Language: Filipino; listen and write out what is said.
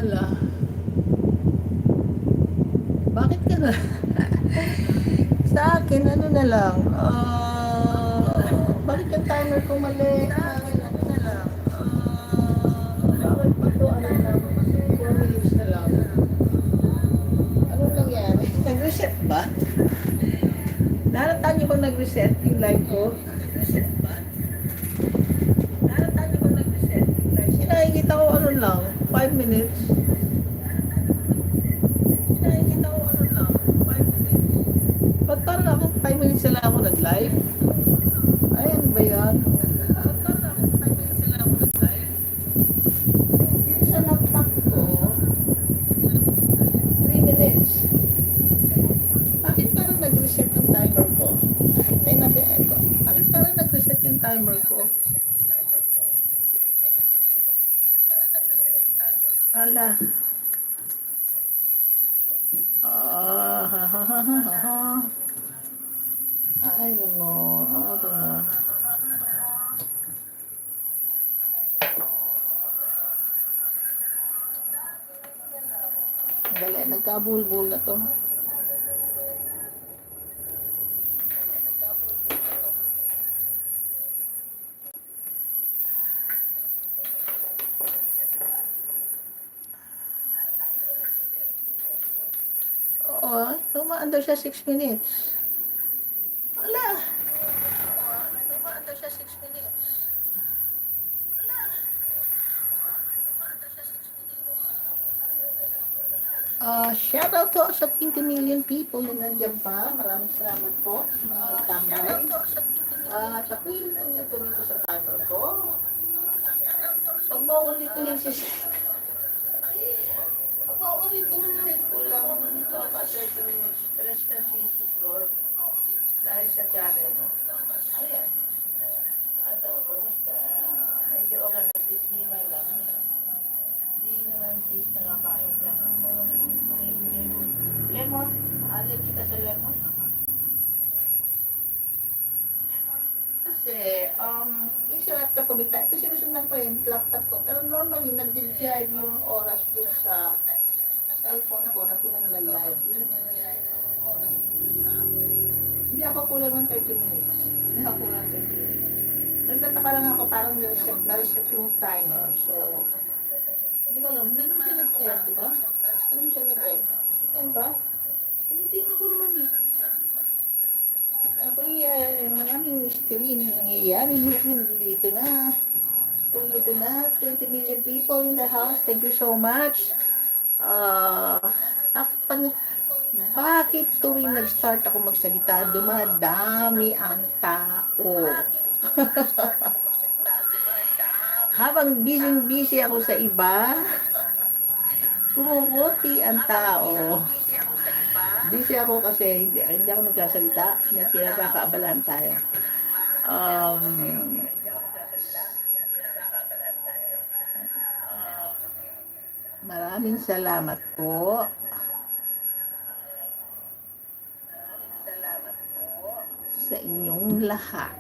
Hala, bakit ka na? Sa akin, ano na lang, bakit yung timer ko mali? Sa akin, ano na lang, bakit pa to, ano lang, 4 minutes na lang. Ano nangyari? Nag-reset ba? Naratan niyo bang nag-reset yung live ko? Nag-reset ba? Naratan niyo bang nag-reset yung live ko? Sinakikita ko ano lang, 5 minutes. Sinakikita ko ano lang, 5 minutes. Ba't parang ako 5 minutes na lang ako nag-live? Ayan ba yan? Ba't parang ako 5 minutes na lang ako nag-live? Yung sa laptop ko, 3 minutes. Bakit parang nag-reset yung timer ko? Hintayin natin echo. Bakit parang nag-reset yung timer ko? Ala. Ha, ha, ha, ha, ha. I don't know. I don't know. Dali, nagkabulbul na to. Oo, tumaanda siya 6 minutes. Ala. Tumaanda siya 6 minutes. Shout out to sa 20 million people na nandiyan pa. Maraming salamat po sa mga nagtambay. At ako'y nandito dito sa timer ko. Pag maulit-ulit si pag maulit-ulit ko lang pa 30 minutes. Stress na si Flor. Dahil sa channel mo. Ayan. Ato, kumusta? Medyo okay na si Sina lang. Hindi naman sis nakakain ka ng lemon. Lemon? Allergy ka sa lemon? Kasi, yung sa laptop ko, ito sinusundan ko yung laptop ko. Pero normally, nag-drive yung oras dun sa cellphone ko na pinagla-live. Hindi ako kulang ng 30 minutes. Hindi ako kulang ng 30 minutes. Nagtataka lang ako, parang na-reset yung timer. So, hindi ko alam, hindi naman siya nag-end, di ba? Hindi naman siya nag-end. End ba? Tinitingnan ko naman eh. Ako'y maraming mystery na nangyayari. Dito na. Dito na. 20 million people in the house. Thank you so much. Bakit tuwing nag-start ako magsalita, dumadami ang tao? Habang busy ako sa iba, kumukuti ang tao. Busy ako kasi hindi ako nagsasalita. May pinagkakaabalahan tayo. Maraming salamat po sa inyong lahat.